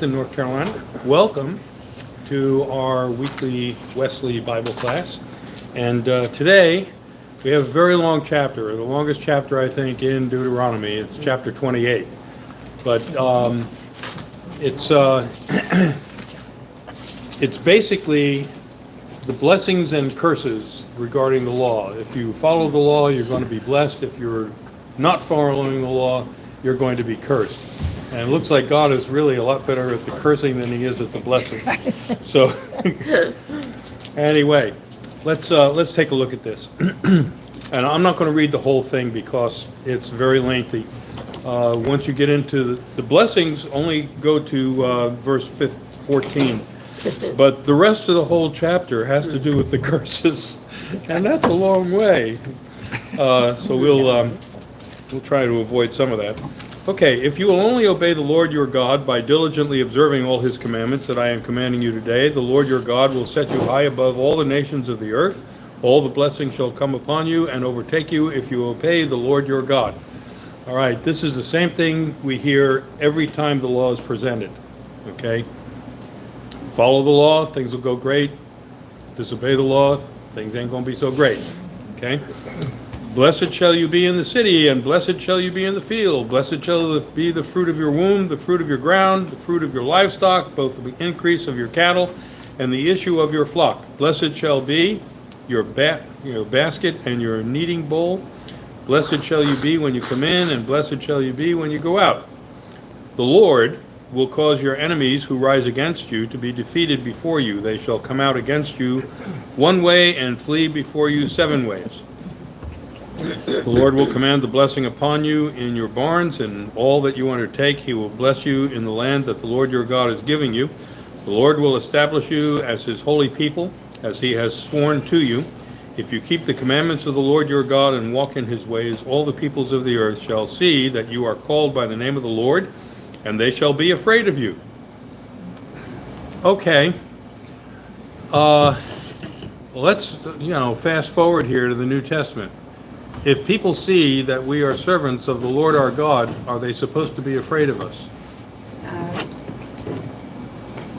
Charleston, North Carolina. Welcome to our weekly Wesley Bible class. And today we have a very long chapter, the longest chapter I think in Deuteronomy. It's chapter 28. But it's it's basically the blessings and curses regarding the law. If you follow the law, you're going to be blessed. If you're not following the law, you're going to be cursed. And it looks like God is really a lot better at the cursing than he is at the blessing. So anyway, let's take a look at this. And I'm not going to read the whole thing because it's very lengthy. Once you get into the blessings, only go to verse 14. But the rest of the whole chapter has to do with the curses, and that's a long way. So we'll try to avoid some of that. Okay, if you will only obey the Lord your God by diligently observing all his commandments that I am commanding you today, the Lord your God will set you high above all the nations of the earth. All the blessings shall come upon you and overtake you if you obey the Lord your God. All right, this is the same thing we hear every time the law is presented. Okay? Follow the law, things will go great. Disobey the law, things ain't going to be so great. Okay? Blessed shall you be in the city, and blessed shall you be in the field. Blessed shall be the fruit of your womb, the fruit of your ground, the fruit of your livestock, both the increase of your cattle and the issue of your flock. Blessed shall be your basket and your kneading bowl. Blessed shall you be when you come in, and blessed shall you be when you go out. The Lord will cause your enemies who rise against you to be defeated before you. They shall come out against you one way and flee before you 7 ways. The Lord will command the blessing upon you in your barns and all that you undertake. He will bless you in the land that the Lord your God is giving you. The Lord will establish you as his holy people, as he has sworn to you. If you keep the commandments of the Lord your God and walk in his ways, all the peoples of the earth shall see that you are called by the name of the Lord, and they shall be afraid of you. Okay. Let's, fast forward here to the New Testament. If people see that we are servants of the Lord our God, are they supposed to be afraid of us? I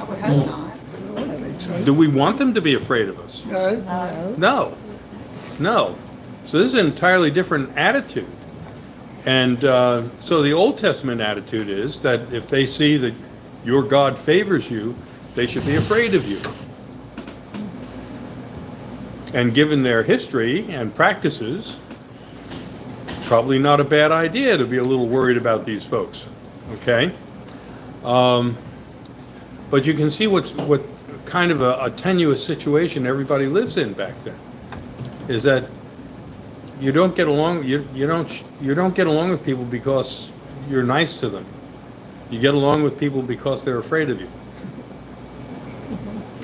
would hope not. Do we want them to be afraid of us? No. No. So this is an entirely different attitude. And so the Old Testament attitude is that if they see that your God favors you, they should be afraid of you. And given their history and practices, probably not a bad idea to be a little worried about these folks. Okay? But you can see what kind of a tenuous situation everybody lives in back then. Is that you don't get along. You don't get along with people because you're nice to them. You get along with people because they're afraid of you.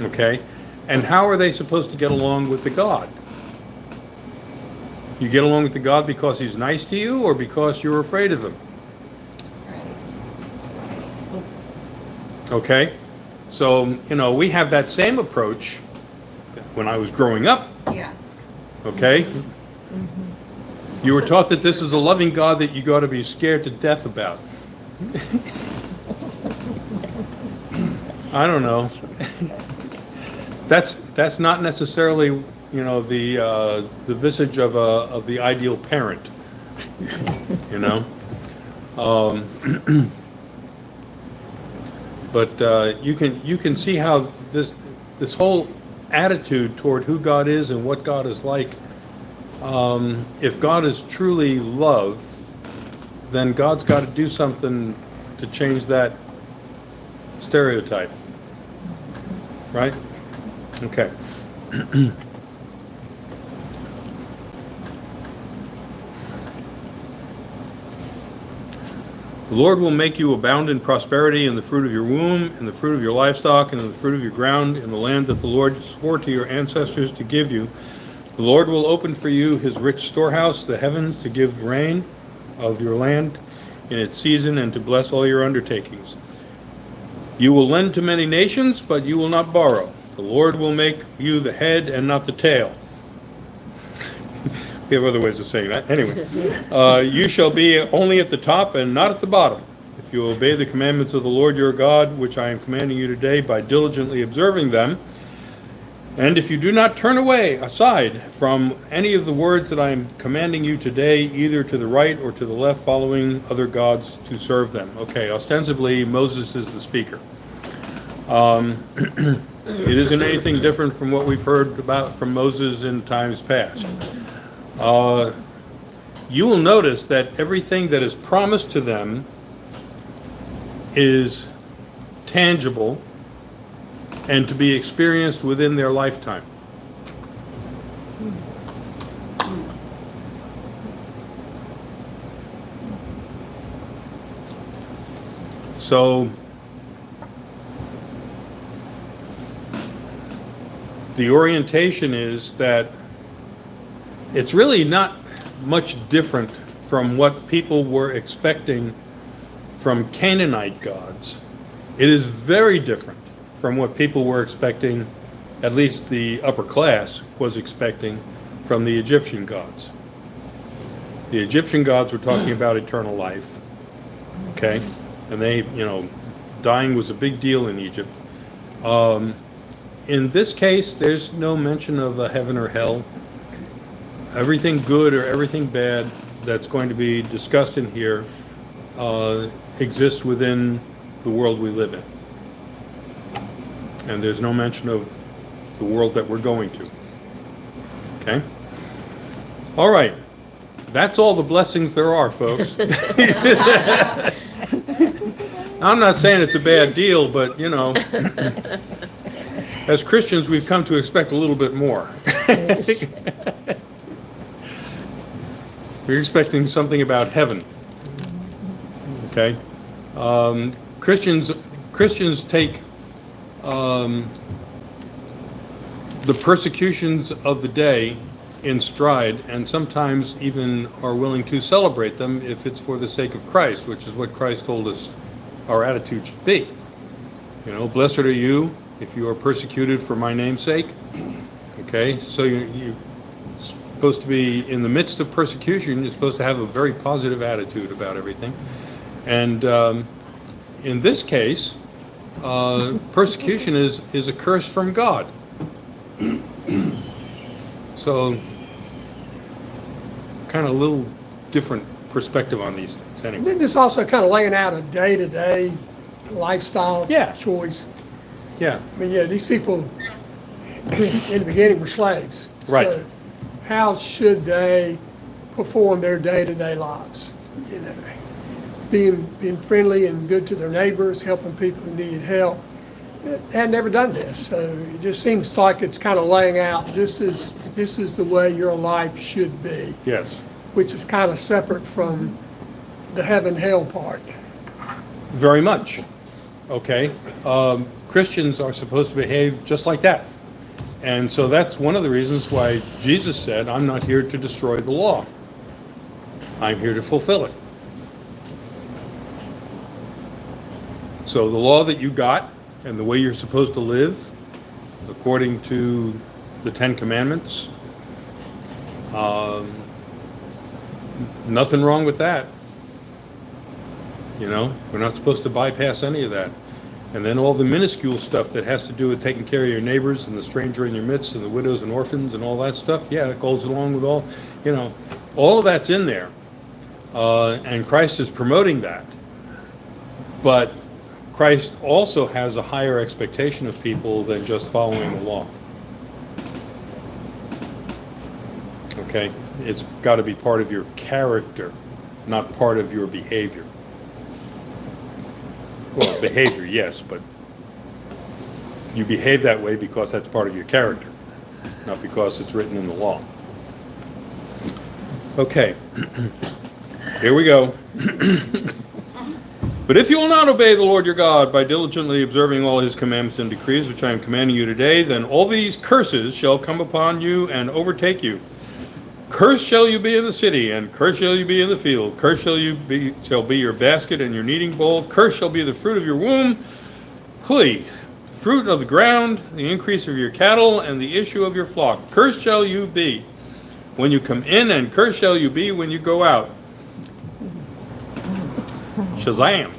Okay, and how are they supposed to get along with the God? You get along with the God because he's nice to you, or because you're afraid of him? Okay, so we have that same approach when I was growing up. Yeah. Okay. You were taught that this is a loving God that you got to be scared to death about. I don't know. That's not necessarily, the visage of the ideal parent. But you can see how this whole attitude toward who God is and what God is like. If God is truly love, then God's got to do something to change that stereotype. Right? Okay. The Lord will make you abound in prosperity in the fruit of your womb, in the fruit of your livestock, and in the fruit of your ground, in the land that the Lord swore to your ancestors to give you. The Lord will open for you his rich storehouse, the heavens, to give rain of your land in its season and to bless all your undertakings. You will lend to many nations, but you will not borrow. The Lord will make you the head and not the tail. We have other ways of saying that. Anyway, you shall be only at the top and not at the bottom. If if you obey the commandments of the Lord your God, which I am commanding you today, by diligently observing them, and if you do not turn away aside from any of the words that I am commanding you today, either to the right or to the left, following other gods to serve them. Okay, ostensibly, Moses is the speaker. It isn't anything different from what we've heard about from Moses in times past. You will notice that everything that is promised to them is tangible and to be experienced within their lifetime. So the orientation is that it's really not much different from what people were expecting from Canaanite gods. It is very different from what people were expecting, at least the upper class was expecting, from the Egyptian gods. The Egyptian gods were talking about eternal life, okay? And they, dying was a big deal in Egypt. In this case, there's no mention of a heaven or hell. Everything good or everything bad that's going to be discussed in here exists within the world we live in. And there's no mention of the world that we're going to. Okay? All right. That's all the blessings there are, folks. I'm not saying it's a bad deal, but, as Christians, we've come to expect a little bit more. We're expecting something about heaven. Okay? Christians take the persecutions of the day in stride, and sometimes even are willing to celebrate them if it's for the sake of Christ, which is what Christ told us our attitude should be. Blessed are you if you are persecuted for my name's sake. Okay, so you're supposed to be, in the midst of persecution, you're supposed to have a very positive attitude about everything. And in this case, persecution is a curse from God. So, kind of a little different perspective on these things. Anyway. Then this also kind of laying out a day-to-day lifestyle choice. Yeah. I mean, these people in the beginning were slaves. Right. So how should they perform their day-to-day lives? Being friendly and good to their neighbors, helping people who needed help. They had never done this, so it just seems like it's kind of laying out, this is the way your life should be. Yes. Which is kind of separate from the heaven-hell part. Very much. Okay. Christians are supposed to behave just like that. And so that's one of the reasons why Jesus said, I'm not here to destroy the law. I'm here to fulfill it. So the law that you got and the way you're supposed to live, according to the Ten Commandments, nothing wrong with that. We're not supposed to bypass any of that. And then all the minuscule stuff that has to do with taking care of your neighbors and the stranger in your midst and the widows and orphans and all that stuff, it goes along with all of that's in there. And Christ is promoting that. But Christ also has a higher expectation of people than just following the law. Okay? It's got to be part of your character, not part of your behavior. Well, behavior, yes, but you behave that way because that's part of your character, not because it's written in the law. Okay, here we go. But if you will not obey the Lord your God by diligently observing all his commandments and decrees, which I am commanding you today, then all these curses shall come upon you and overtake you. Cursed shall you be in the city, and cursed shall you be in the field. Cursed shall be your basket and your kneading bowl. Cursed shall be the fruit of your womb, fruit of the ground, the increase of your cattle, and the issue of your flock. Cursed shall you be when you come in, and cursed shall you be when you go out. Shazam.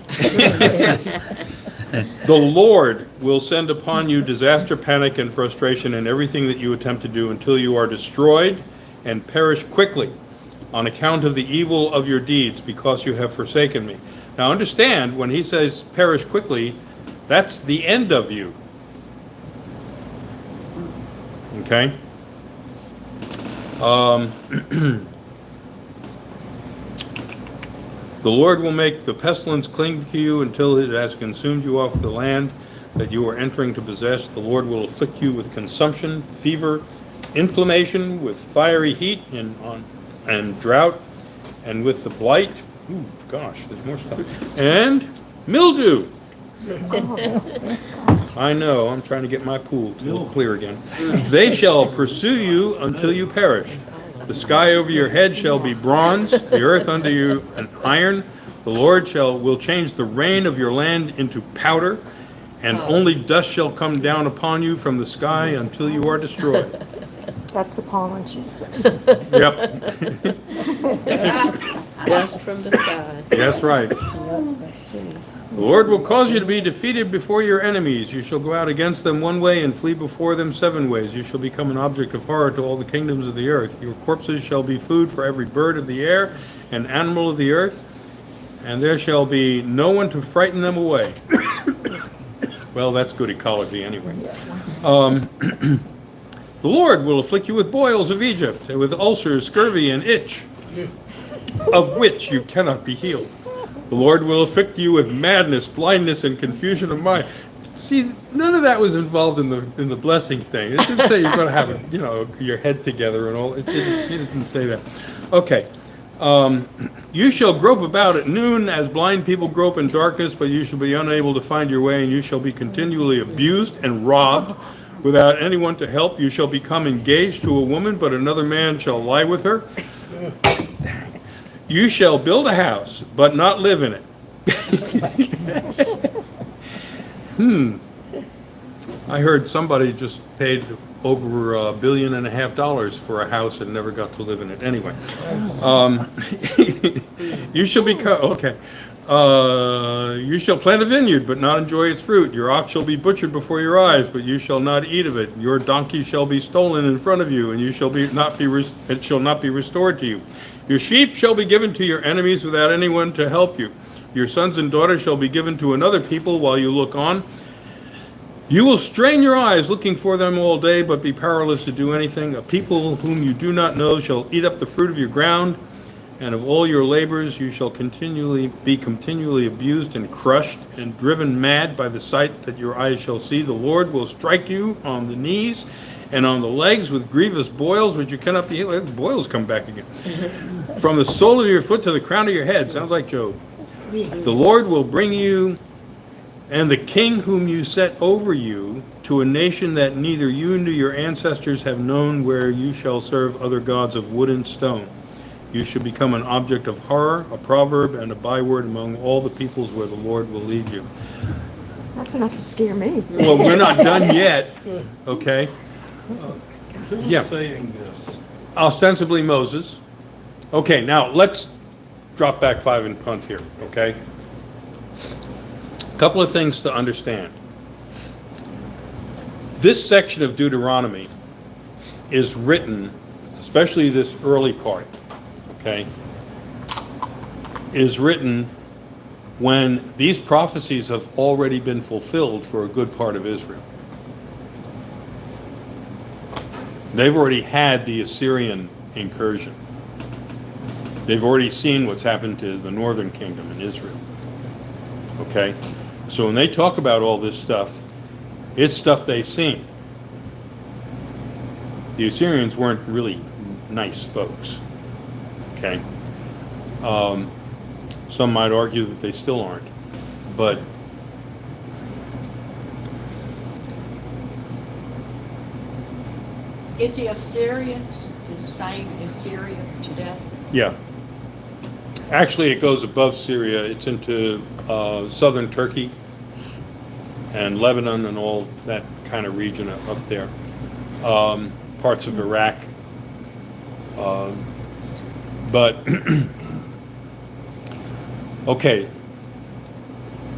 The Lord will send upon you disaster, panic, and frustration in everything that you attempt to do until you are destroyed and perish quickly on account of the evil of your deeds, because you have forsaken me. Now understand, when he says perish quickly, that's the end of you. Okay? The Lord will make the pestilence cling to you until it has consumed you off the land that you are entering to possess. The Lord will afflict you with consumption, fever, inflammation, with fiery heat and drought, and with the blight. Ooh, gosh, there's more stuff. And mildew. I know, I'm trying to get my pool to look clear again. They shall pursue you until you perish. The sky over your head shall be bronze, the earth under you an iron. The Lord will change the rain of your land into powder, and only dust shall come down upon you from the sky until you are destroyed. That's the pollen she said. Yep, Dust from the sky. that's right. The Lord will cause you to be defeated before your enemies. You shall go out against them one way and flee before them 7 ways. You shall become an object of horror to all the kingdoms of the earth. Your corpses shall be food for every bird of the air and animal of the earth, and there shall be no one to frighten them away. Well, that's good ecology anyway. The Lord will afflict you with boils of Egypt, and with ulcers, scurvy, and itch, of which you cannot be healed. The Lord will afflict you with madness, blindness, and confusion of mind. See, none of that was involved in the blessing thing. It didn't say you're going to have, your head together and all. It didn't say that. Okay. You shall grope about at noon as blind people grope in darkness, but you shall be unable to find your way, and you shall be continually abused and robbed without anyone to help. You shall become engaged to a woman, but another man shall lie with her. You shall build a house, but not live in it. I heard somebody just paid over $1.5 billion for a house and never got to live in it. Anyway, you shall become, okay. You shall plant a vineyard, but not enjoy its fruit. Your ox shall be butchered before your eyes, but you shall not eat of it. Your donkey shall be stolen in front of you, and it shall not be restored to you. Your sheep shall be given to your enemies without anyone to help you. Your sons and daughters shall be given to another people while you look on. You will strain your eyes looking for them all day, but be powerless to do anything. A people whom you do not know shall eat up the fruit of your ground, and of all your labors you shall continually abused and crushed and driven mad by the sight that your eyes shall see. The Lord will strike you on the knees and on the legs with grievous boils, which you cannot be healed. The boils come back again. From the sole of your foot to the crown of your head. Sounds like Job. The Lord will bring you and the king whom you set over you to a nation that neither you nor your ancestors have known, where you shall serve other gods of wood and stone. You shall become an object of horror, a proverb, and a byword among all the peoples where the Lord will lead you. That's enough to scare me. Well, we're not done yet, okay? Who's Yeah. saying this? Ostensibly Moses. Okay, now let's drop back 5 and punt here, okay? A couple of things to understand. This section of Deuteronomy is written, especially this early part, okay, is written when these prophecies have already been fulfilled for a good part of Israel. They've already had the Assyrian incursion. They've already seen what's happened to the northern kingdom in Israel. Okay? So when they talk about all this stuff, it's stuff they've seen. The Assyrians weren't really nice folks. Okay? Some might argue that they still aren't. But Is the Assyrians the same as Syria today? yeah. Actually, it goes above Syria. It's into southern Turkey and Lebanon and all that kind of region up there. Parts of Iraq. But, okay.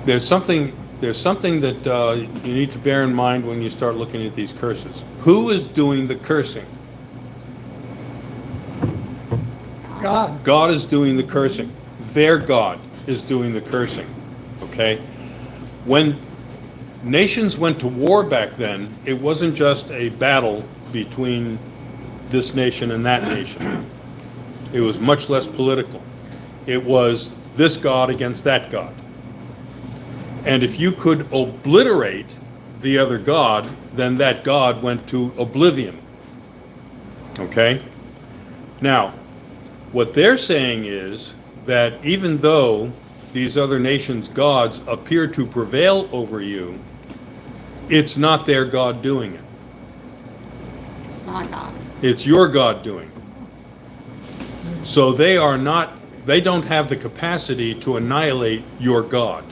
there's something that you need to bear in mind when you start looking at these curses. Who is doing the cursing? God, God is doing the cursing. Their God is doing the cursing. Okay? When nations went to war back then, it wasn't just a battle between this nation and that nation. It was much less political. It was this God against that God. And if you could obliterate the other God, then that God went to oblivion. Okay? Now, what they're saying is that even though these other nations' gods appear to prevail over you, it's not their God doing it. It's not God. It's your God doing it. So they don't have the capacity to annihilate your God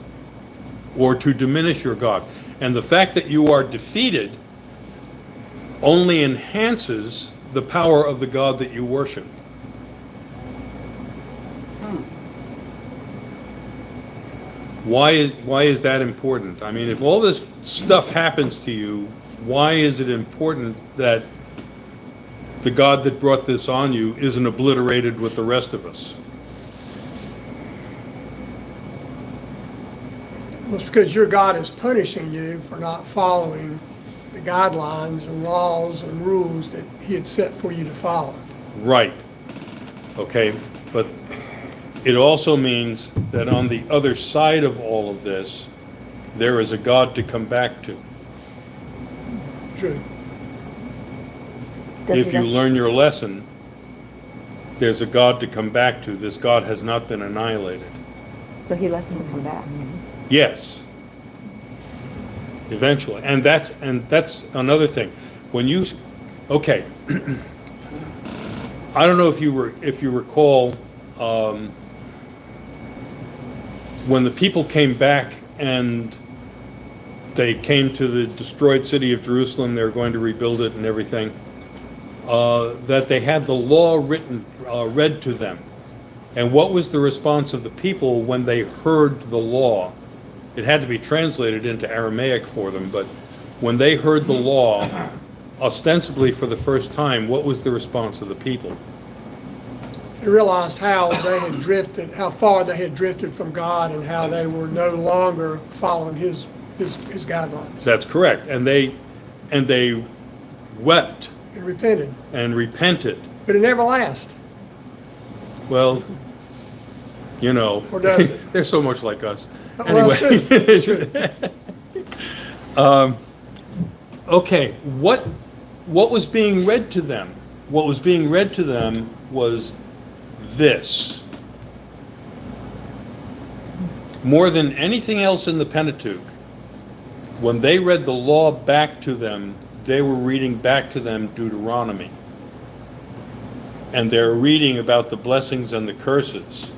or to diminish your God. And the fact that you are defeated only enhances the power of the God that you worship. Why is that important? I mean, if all this stuff happens to you, why is it important that the God that brought this on you isn't obliterated with the rest of us? well, it's because your God is punishing you for not following the guidelines and laws and rules that he had set for you to follow. Right. Okay, but it also means that on the other side of all of this, there is a God to come back to. True. Does If he you let- learn your lesson, there's a God to come back to. This God has not been annihilated. So he lets them come back. Yes. Eventually. And that's another thing. When you, okay, I don't know if you recall, when the people came back and they came to the destroyed city of Jerusalem, they were going to rebuild it and everything, that they had the law read to them. And what was the response of the people when they heard the law? It had to be translated into Aramaic for them, but when they heard the law, ostensibly for the first time, what was the response of the people? They realized how they had drifted, how far they had drifted from God, and how they were no longer following his guidelines. That's correct. And they wept They repented, and repented. but it never lasts. Well, you know, Or does it? they're so much like us. Well, Anyway. true. Okay, what was being read to them? What was being read to them was this. More than anything else in the Pentateuch, when they read the law back to them, they were reading back to them Deuteronomy. And they're reading about the blessings and the curses.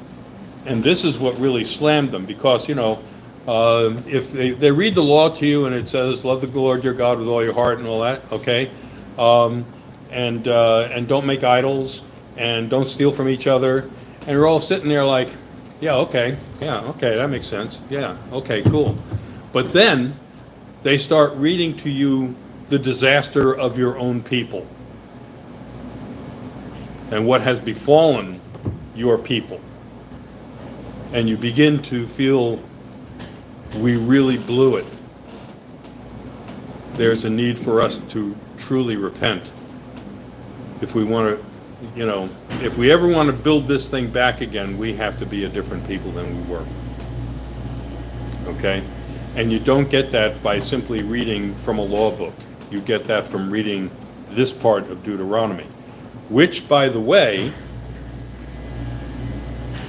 And this is what really slammed them, because, you know, if they read the law to you and it says, love the Lord your God with all your heart and all that, okay? And don't make idols, and don't steal from each other. And we're all sitting there like, yeah, okay, that makes sense. Yeah, okay, cool. But then they start reading to you the disaster of your own people and what has befallen your people. And you begin to feel, we really blew it. There's a need for us to truly repent. If we want to, you know, if we ever want to build this thing back again, we have to be a different people than we were. Okay? And you don't get that by simply reading from a law book. You get that from reading this part of Deuteronomy, which, by the way,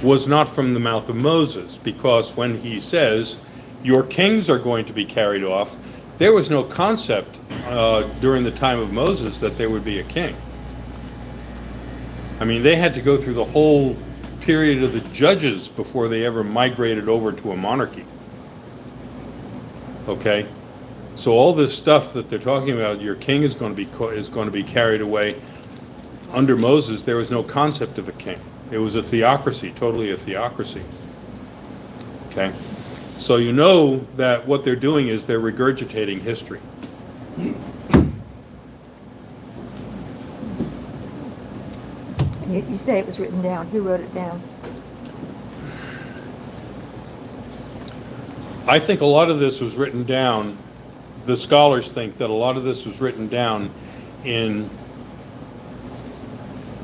was not from the mouth of Moses, because when he says, your kings are going to be carried off, there was no concept during the time of Moses that there would be a king. I mean, they had to go through the whole period of the judges before they ever migrated over to a monarchy. Okay? So all this stuff that they're talking about, your king is going to be carried away. Under Moses, there was no concept of a king. It was a theocracy, totally a theocracy. Okay? So you know that what they're doing is they're regurgitating history. You say it was written down. Who wrote it down? I think a lot of this was written down, the scholars think that a lot of this was written down in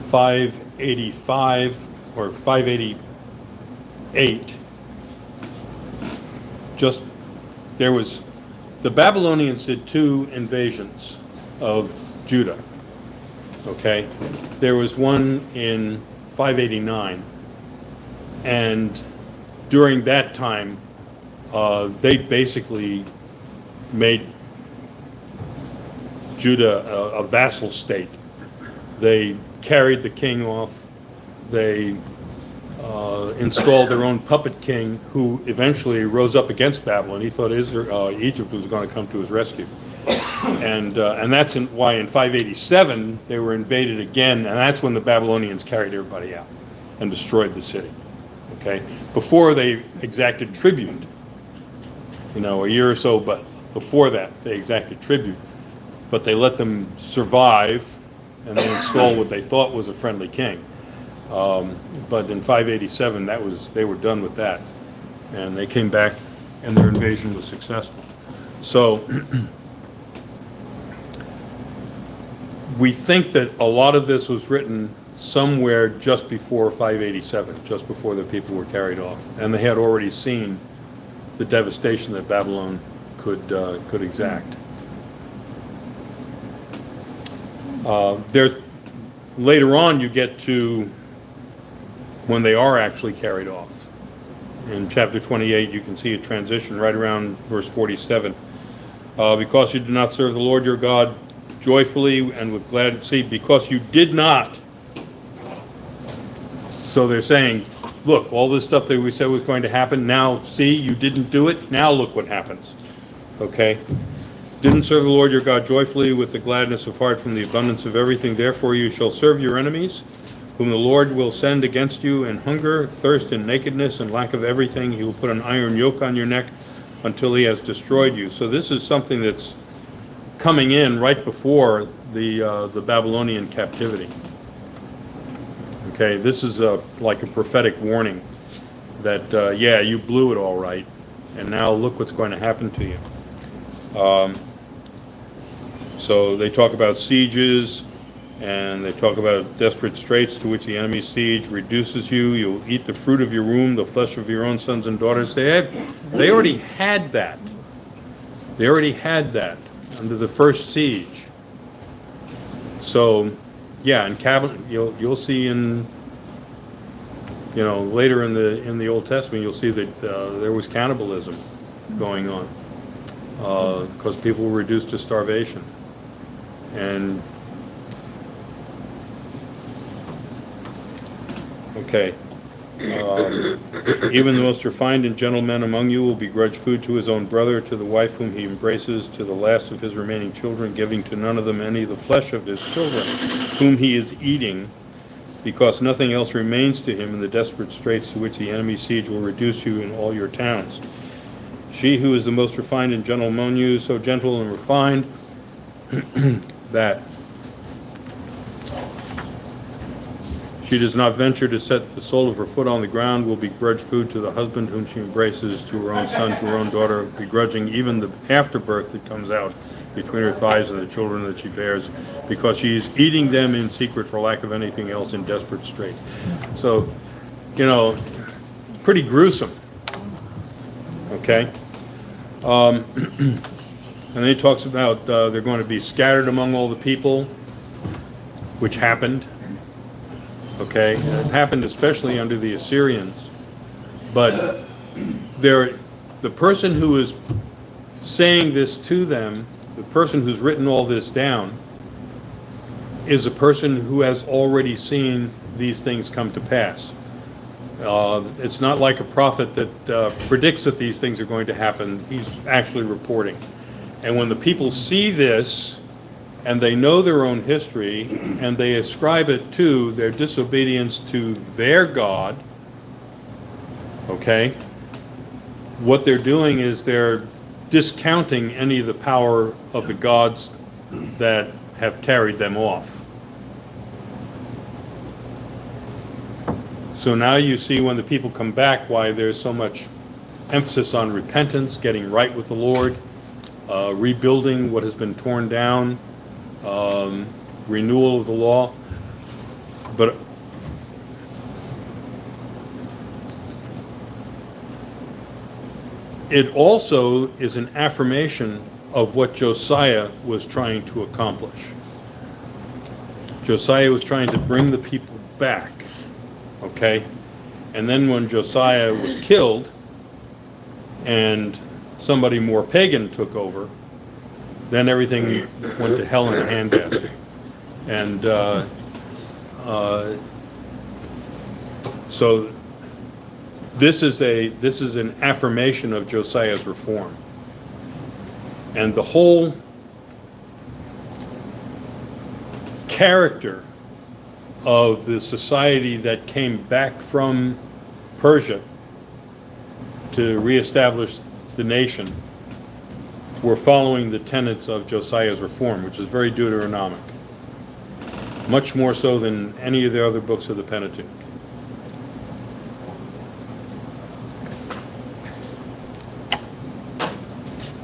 585 or 588. Just, there was, the Babylonians did 2 invasions of Judah, okay? There was one in 589, and during that time, they basically made Judah a vassal state. They carried the king off. They installed their own puppet king, who eventually rose up against Babylon. He thought Egypt was going to come to his rescue, and that's why in 587 they were invaded again, and that's when the Babylonians carried everybody out and destroyed the city. Okay, before they exacted tribute. A year or so, but before that, they exacted tribute. But they let them survive, and they installed what they thought was a friendly king. But in 587, they were done with that, and they came back, and their invasion was successful. So we think that a lot of this was written somewhere just before 587, just before the people were carried off, and they had already seen the devastation that Babylon could exact. There's later on you get to when they are actually carried off. In chapter 28, you can see a transition right around verse 47. Because you did not serve the Lord your God joyfully and with glad, see, because you did not. So they're saying, look, all this stuff that we said was going to happen, now see, you didn't do it, now look what happens. Okay? Didn't serve the Lord your God joyfully with the gladness of heart from the abundance of everything. Therefore you shall serve your enemies, whom the Lord will send against you in hunger, thirst, and nakedness, and lack of everything. He will put an iron yoke on your neck until he has destroyed you. So this is something that's coming in right before the Babylonian captivity. Okay, this is like a prophetic warning that, yeah, you blew it all right, and now look what's going to happen to you. So they talk about sieges, and they talk about desperate straits to which the enemy's siege reduces you. You'll eat the fruit of your womb, the flesh of your own sons and daughters. They already had that. They already had that under the first siege. So, yeah, and you'll see in, later in the Old Testament, you'll see that there was cannibalism going on because people were reduced to starvation. And okay, even the most refined and gentle men among you will begrudge food to his own brother, to the wife whom he embraces, to the last of his remaining children, giving to none of them any of the flesh of his children, whom he is eating, because nothing else remains to him in the desperate straits to which the enemy's siege will reduce you in all your towns. She who is the most refined and gentle among you, so gentle and refined that she does not venture to set the sole of her foot on the ground, will begrudge food to the husband whom she embraces, to her own son, to her own daughter, begrudging even the afterbirth that comes out between her thighs and the children that she bears, because she is eating them in secret for lack of anything else in desperate strait. So, it's pretty gruesome. Okay? And then he talks about they're going to be scattered among all the people, which happened. Okay, it happened especially under the Assyrians. But the person who is saying this to them, the person who's written all this down, is a person who has already seen these things come to pass. It's not like a prophet that predicts that these things are going to happen. He's actually reporting. And when the people see this, and they know their own history, and they ascribe it to their disobedience to their God, okay, what they're doing is they're discounting any of the power of the gods that have carried them off. So now you see when the people come back why there's so much emphasis on repentance, getting right with the Lord, rebuilding what has been torn down, renewal of the law. But it also is an affirmation of what Josiah was trying to accomplish. Josiah was trying to bring the people back, okay? And then when Josiah was killed and somebody more pagan took over, then everything went to hell in a handbasket. And so this is an affirmation of Josiah's reform. And the whole character of the society that came back from Persia to reestablish the nation were following the tenets of Josiah's reform, which is very Deuteronomic, much more so than any of the other books of the Pentateuch.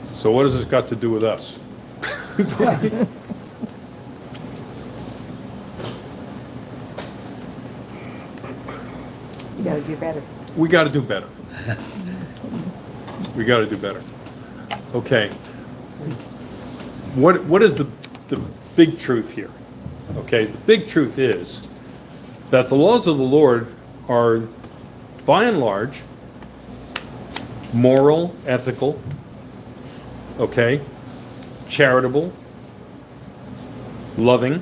So what has this got to do with us? You gotta do better. We got to do better. We got to do better. Okay. What is the big truth here? Okay, the big truth is that the laws of the Lord are, by and large, moral, ethical, okay, charitable, loving,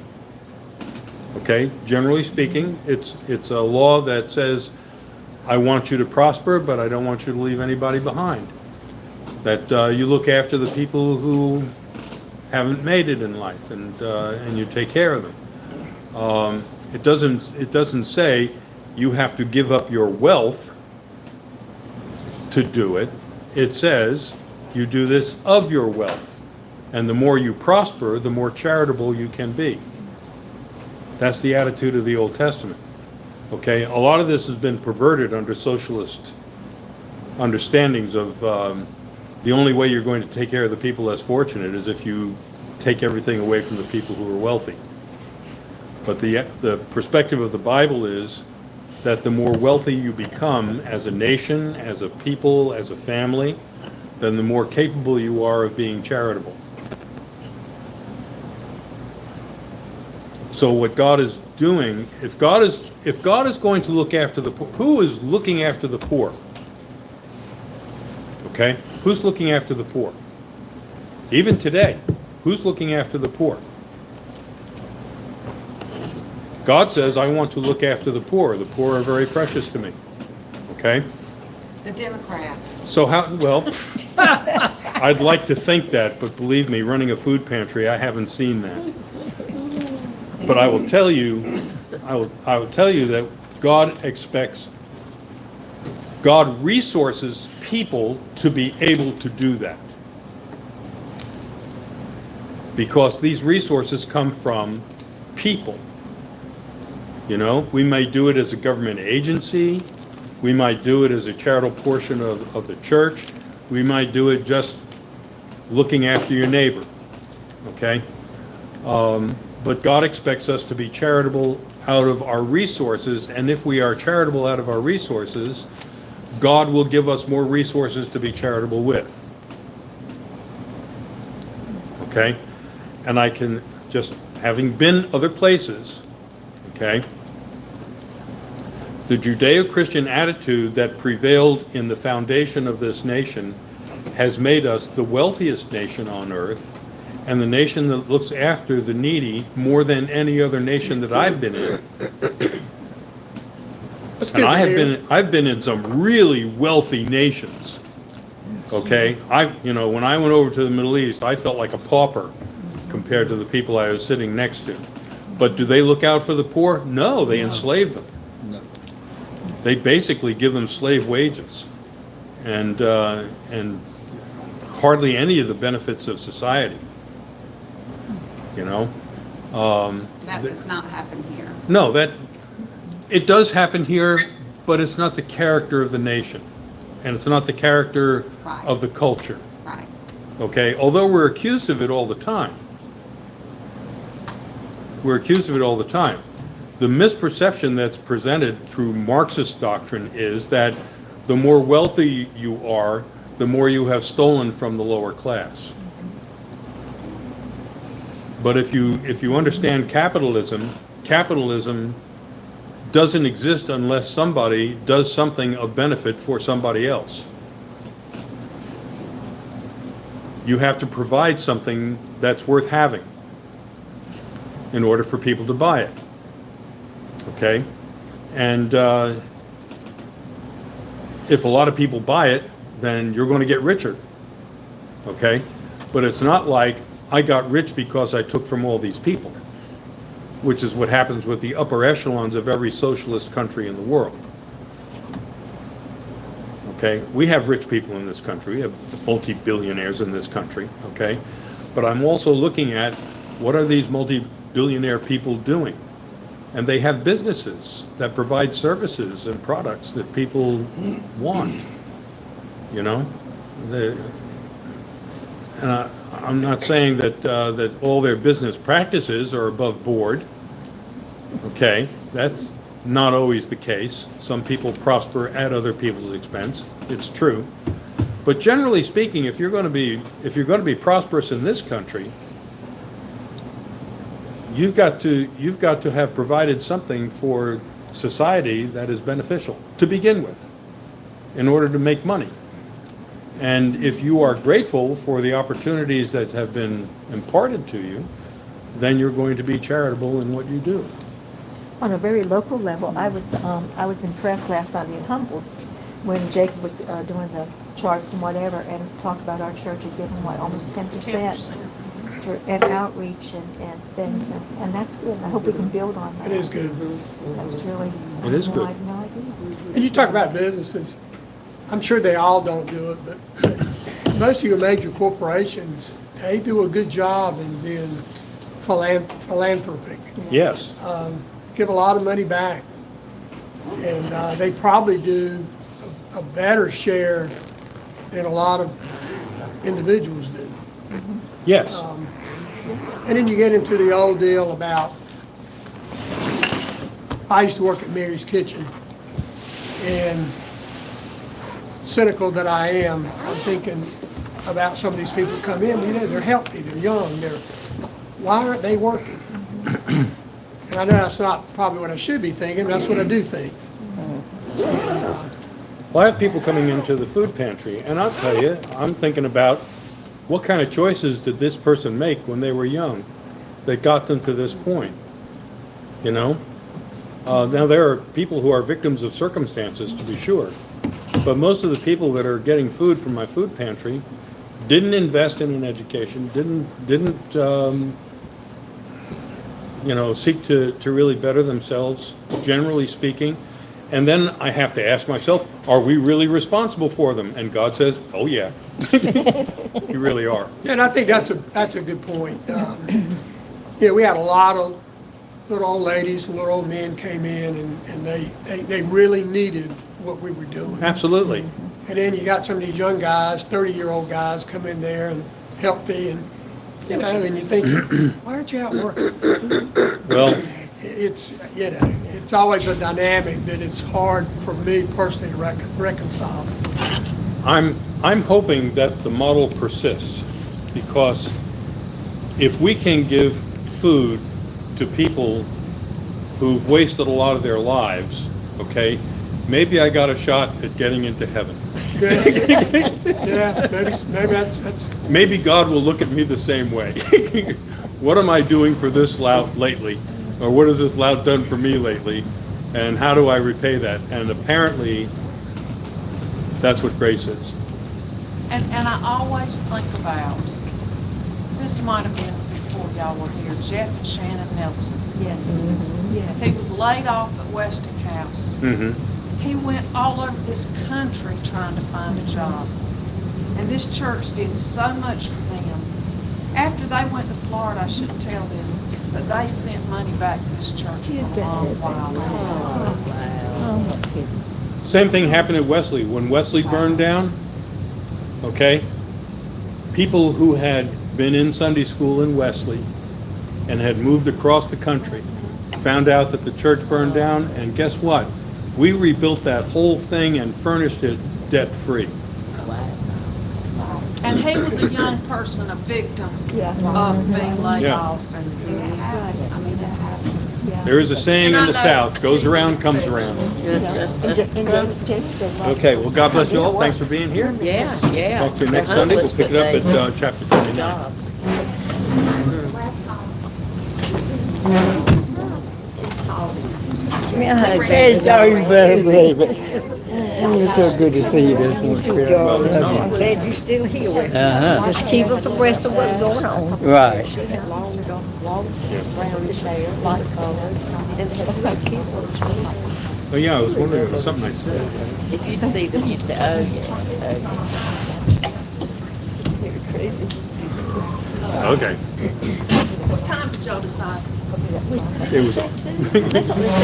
okay. Generally speaking, it's a law that says, I want you to prosper, but I don't want you to leave anybody behind. That you look after the people who haven't made it in life, and you take care of them. It doesn't say you have to give up your wealth to do it. It says you do this of your wealth, and the more you prosper, the more charitable you can be. That's the attitude of the Old Testament. Okay, a lot of this has been perverted under socialist understandings of the only way you're going to take care of the people less fortunate is if you take everything away from the people who are wealthy. But the perspective of the Bible is that the more wealthy you become as a nation, as a people, as a family, then the more capable you are of being charitable. So what God is doing, if God is going to look after the poor, who is looking after the poor? Okay? Who's looking after the poor? Even today, who's looking after the poor? God says, I want to look after the poor. The poor are very precious to me. Okay? The Democrats. So how, well, I'd like to think that, but believe me, running a food pantry, I haven't seen that. But I will tell you that God resources people to be able to do that. Because these resources come from people. You know, we may do it as a government agency. We might do it as a charitable portion of the church. We might do it just looking after your neighbor. Okay? But God expects us to be charitable out of our resources, and if we are charitable out of our resources, God will give us more resources to be charitable with. Okay? And I can, just having been other places, okay, the Judeo-Christian attitude that prevailed in the foundation of this nation has made us the wealthiest nation on earth, and the nation that looks after the needy more than any other nation that I've been in. That's And good to hear. I've been in some really wealthy nations. Okay, when I went over to the Middle East, I felt like a pauper compared to the people I was sitting next to. But do they look out for the poor? No, they enslave them. No. They basically give them slave wages. and hardly any of the benefits of society. You know, That does not happen here. no, that it does happen here, but it's not the character of the nation, and it's not the character Right. of the culture. Right. Okay, although we're accused of it all the time. We're accused of it all the time. The misperception that's presented through Marxist doctrine is that the more wealthy you are, the more you have stolen from the lower class. But if you understand capitalism, capitalism doesn't exist unless somebody does something of benefit for somebody else. You have to provide something that's worth having in order for people to buy it. Okay? And if a lot of people buy it, then you're going to get richer. Okay? But it's not like I got rich because I took from all these people, which is what happens with the upper echelons of every socialist country in the world. Okay? We have rich people in this country. We have multi-billionaires in this country. Okay? But I'm also looking at what are these multi-billionaire people doing? And they have businesses that provide services and products that people want. You know? I'm not saying that all their business practices are above board. Okay, that's not always the case. Some people prosper at other people's expense. It's true. But generally speaking, if you're going to be prosperous in this country, you've got to have provided something for society that is beneficial to begin with, in order to make money. And if you are grateful for the opportunities that have been imparted to you, then you're going to be charitable in what you do. On a very local level, I was impressed last Sunday in Humboldt when Jacob was doing the charts and whatever, and talked about our church had given, almost 10% for and outreach and things, and that's good. I hope we can build on that. It is good. That was really, It is good. I had no idea. And you talk about businesses, I'm sure they all don't do it, but most of your major corporations, they do a good job in being philanthropic. Yes. Give a lot of money back. And they probably do a better share than a lot of individuals do. Yes. And then you get into the old deal about, I used to work at Mary's Kitchen, and cynical that I am, I'm thinking about some of these people who come in, they're healthy, they're young, why aren't they working? And I know that's not probably what I should be thinking, but that's what I do think. Well, I have people coming into the food pantry, and I'll tell you, I'm thinking about what kind of choices did this person make when they were young that got them to this point, you know? Now, there are people who are victims of circumstances, to be sure, but most of the people that are getting food from my food pantry didn't invest in an education, didn't seek to really better themselves, generally speaking. And then I have to ask myself, are we really responsible for them? And God says, oh yeah, you really are. Yeah, and I think that's a good point. We had a lot of little old ladies and little old men came in, and they really needed what we were doing. Absolutely. And then you got some of these young guys, 30-year-old guys come in there and healthy, and and you think, why aren't you out working? Well, It's always a dynamic that it's hard for me personally to reconcile. I'm hoping that the model persists, because if we can give food to people who've wasted a lot of their lives, okay, maybe I got a shot at getting into heaven. Yeah, maybe that's Maybe God will look at me the same way. What am I doing for this lout lately? Or what has this lout done for me lately? And how do I repay that? And apparently, that's what grace is. And I always think about, this might have been before y'all were here, Jeff and Shannon Nelson. Yes. Yes. He was laid off at Westinghouse. Mm-hmm. He went all over this country trying to find a job. And this church did so much for them. After they went to Florida, I shouldn't tell this, but they sent money back to this church for a long while. Oh, my goodness. Same thing happened at Wesley. When Wesley burned down, okay, people who had been in Sunday school in Wesley and had moved across the country found out that the church burned down, and guess what? We rebuilt that whole thing and furnished it debt-free. And he was a young person, a victim Yeah. of being laid Yeah. off. And There is a saying in the South, goes around, comes around. And Jamie says, like, Okay, well, God bless you all. Thanks for being here. Yeah. Talk to you next They're Sunday. We'll homeless, pick it but up they at chapter 29. jobs. Hey, Joe, you better believe it. It's so good to see you this morning. I'm glad you're still here with us. Uh-huh. Just keep us abreast of what's going on. Right. Long round chairs, lights on us. And that's like Oh, yeah, I was wondering, if it was something I said. If you'd see them, you'd say, oh, yeah. You're crazy. Okay. what time did y'all decide? It was.